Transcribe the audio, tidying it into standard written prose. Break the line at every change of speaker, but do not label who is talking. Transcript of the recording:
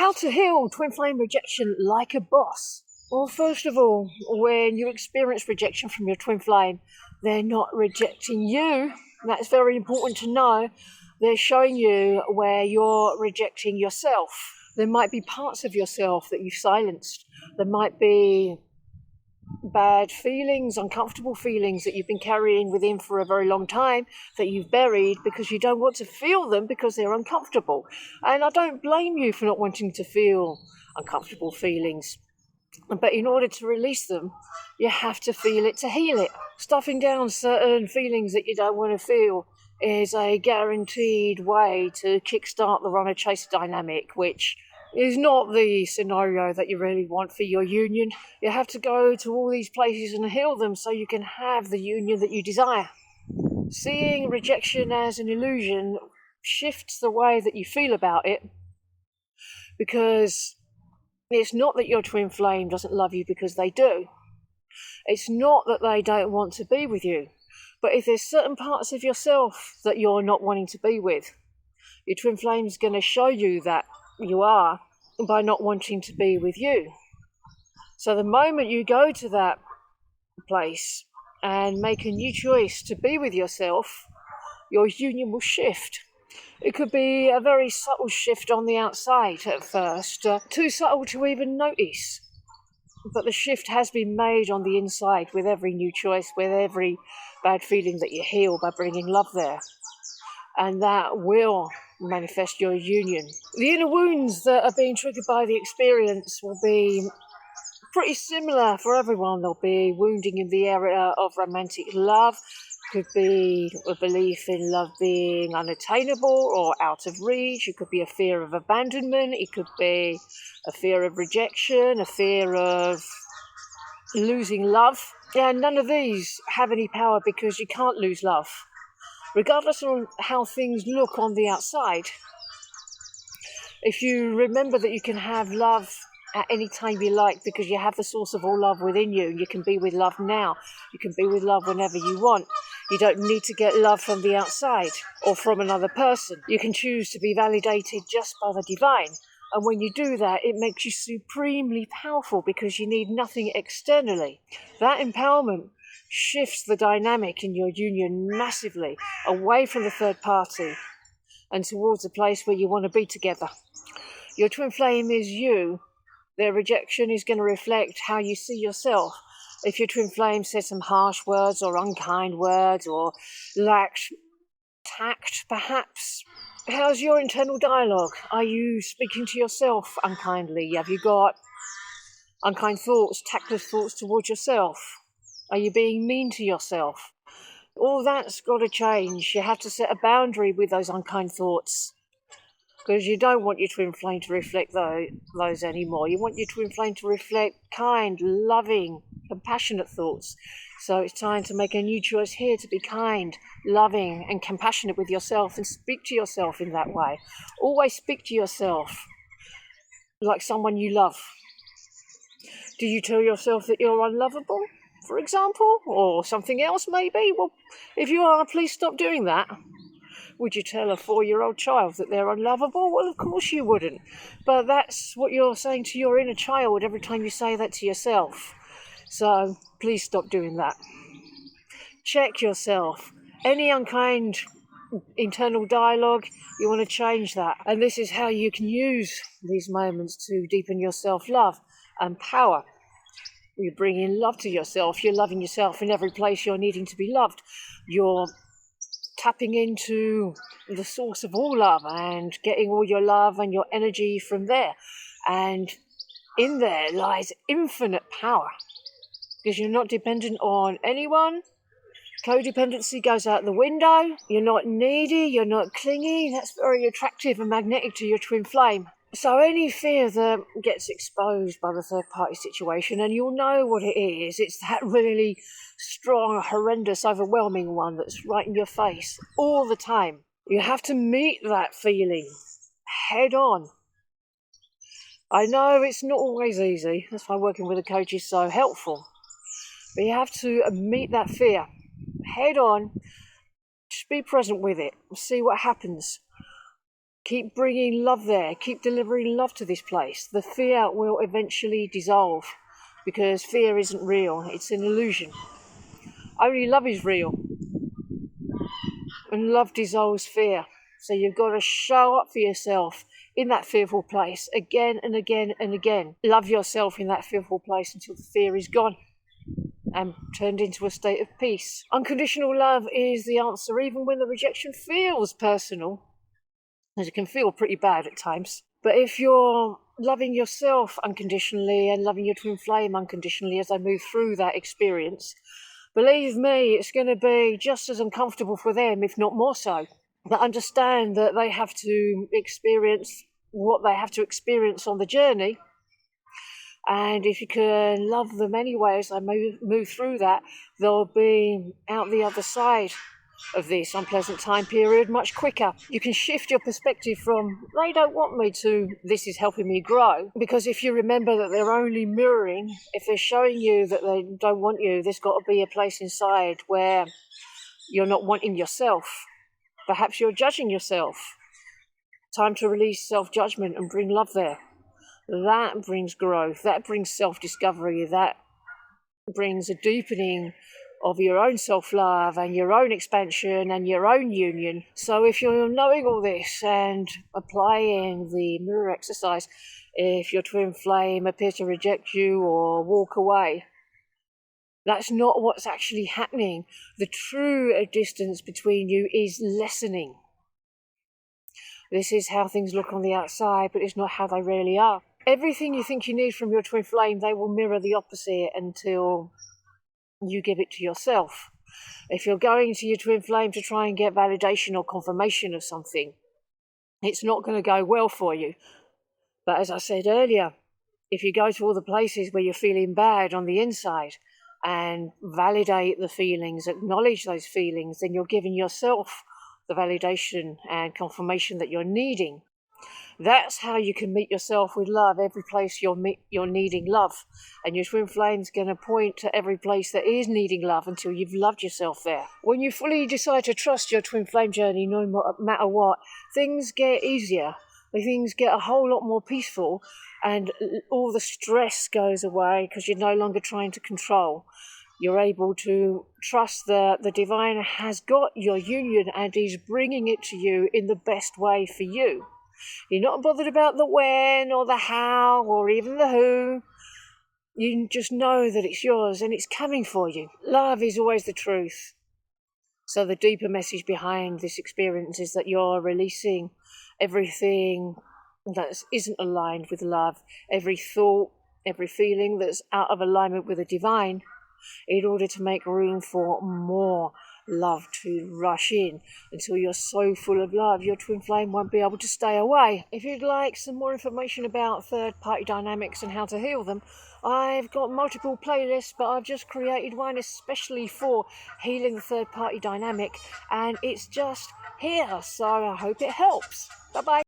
How to heal twin flame rejection like a boss. Well, first of all, when you experience rejection from your twin flame, they're not rejecting you. That's very important to know. They're showing you where you're rejecting yourself. There might be parts of yourself that you've silenced. There might be bad feelings, uncomfortable feelings that you've been carrying within for a very long time that you've buried because you don't want to feel them because they're uncomfortable. And I don't blame you for not wanting to feel uncomfortable feelings. But in order to release them, you have to feel it to heal it. Stuffing down certain feelings that you don't want to feel is a guaranteed way to kickstart the runner-chaser dynamic, which is not the scenario that you really want for your union. You have to go to all these places and heal them so you can have the union that you desire. Seeing rejection as an illusion shifts the way that you feel about it, because it's not that your twin flame doesn't love you, because they do. It's not that they don't want to be with you. But if there's certain parts of yourself that you're not wanting to be with, your twin flame is going to show you that you are by not wanting to be with you. So the moment you go to that place and make a new choice to be with yourself, your union will shift. It could be a very subtle shift on the outside at first, too subtle to even notice. But the shift has been made on the inside with every new choice, with every bad feeling that you heal by bringing love there. And that will manifest your union. The inner wounds that are being triggered by the experience will be pretty similar for everyone. There'll be wounding in the area of romantic love. Could be a belief in love being unattainable or out of reach. It could be a fear of abandonment. It could be a fear of rejection, a fear of losing love. Yeah, none of these have any power because you can't lose love, regardless of how things look on the outside. If you remember that you can have love at any time you like because you have the source of all love within you, you can be with love now. You can be with love whenever you want. You don't need to get love from the outside or from another person. You can choose to be validated just by the divine. And when you do that, it makes you supremely powerful because you need nothing externally. That empowerment shifts the dynamic in your union massively away from the third party and towards a place where you want to be together. Your twin flame is you. Their rejection is going to reflect how you see yourself. If your twin flame says some harsh words or unkind words or lacks tact, perhaps, how's your internal dialogue? Are you speaking to yourself unkindly? Have you got unkind thoughts, tactless thoughts towards yourself? Are you being mean to yourself? All that's got to change. You have to set a boundary with those unkind thoughts, because you don't want your twin flame to reflect those anymore. You want your twin flame to reflect kind, loving, compassionate thoughts. So it's time to make a new choice here to be kind, loving, and compassionate with yourself and speak to yourself in that way. Always speak to yourself like someone you love. Do you tell yourself that you're unlovable, for example, or something else maybe? Well, if you are, please stop doing that. Would you tell a 4-year-old child that they're unlovable? Well, of course you wouldn't. But that's what you're saying to your inner child every time you say that to yourself. So please stop doing that. Check yourself. Any unkind internal dialogue, you want to change that. And this is how you can use these moments to deepen your self-love and power. You're bringing love to yourself. You're loving yourself in every place you're needing to be loved. You're tapping into the source of all love and getting all your love and your energy from there. And in there lies infinite power, because you're not dependent on anyone. Codependency goes out the window. You're not needy. You're not clingy. That's very attractive and magnetic to your twin flame. So any fear that gets exposed by the third-party situation, and you'll know what it is, it's that really strong, horrendous, overwhelming one that's right in your face all the time. You have to meet that feeling head on. I know it's not always easy. That's why working with a coach is so helpful. But you have to meet that fear head on. Just be present with it. See what happens. Keep bringing love there. Keep delivering love to this place. The fear will eventually dissolve, because fear isn't real. It's an illusion. Only love is real. And love dissolves fear. So you've got to show up for yourself in that fearful place again and again and again. Love yourself in that fearful place until the fear is gone and turned into a state of peace. Unconditional love is the answer, even when the rejection feels personal, as it can feel pretty bad at times. But if you're loving yourself unconditionally and loving your twin flame unconditionally as they move through that experience, believe me, it's going to be just as uncomfortable for them, if not more so. But understand that they have to experience what they have to experience on the journey. And if you can love them anyway as they move through that, they'll be out the other side of this unpleasant time period much quicker. You can shift your perspective from they don't want me to this is helping me grow, because if you remember that they're only mirroring, if they're showing you that they don't want you, there's got to be a place inside where you're not wanting yourself. Perhaps you're judging yourself. Time to release self-judgment and bring love there. That brings growth, that brings self-discovery, that brings a deepening of your own self-love and your own expansion and your own union. So if you're knowing all this and applying the mirror exercise, if your twin flame appears to reject you or walk away, that's not what's actually happening. The true distance between you is lessening. This is how things look on the outside, but it's not how they really are. Everything you think you need from your twin flame, they will mirror the opposite until you give it to yourself. If you're going to your twin flame to try and get validation or confirmation of something, it's not going to go well for you. But as I said earlier, if you go to all the places where you're feeling bad on the inside and validate the feelings, acknowledge those feelings, then you're giving yourself the validation and confirmation that you're needing. That's how you can meet yourself with love. Every place you're needing love. And your twin flame's going to point to every place that is needing love until you've loved yourself there. When you fully decide to trust your twin flame journey, no matter what, things get easier. Things get a whole lot more peaceful, and all the stress goes away because you're no longer trying to control. You're able to trust that the divine has got your union and is bringing it to you in the best way for you. You're not bothered about the when or the how or even the who. You just know that it's yours and it's coming for you. Love is always the truth. So the deeper message behind this experience is that you're releasing everything that isn't aligned with love, every thought, every feeling that's out of alignment with the divine, in order to make room for more love to rush in until you're so full of love your twin flame won't be able to stay away. If you'd like some more information about third-party dynamics and how to heal them, I've got multiple playlists, but I've just created one especially for healing the third-party dynamic, and it's just here, so I hope it helps. Bye-bye.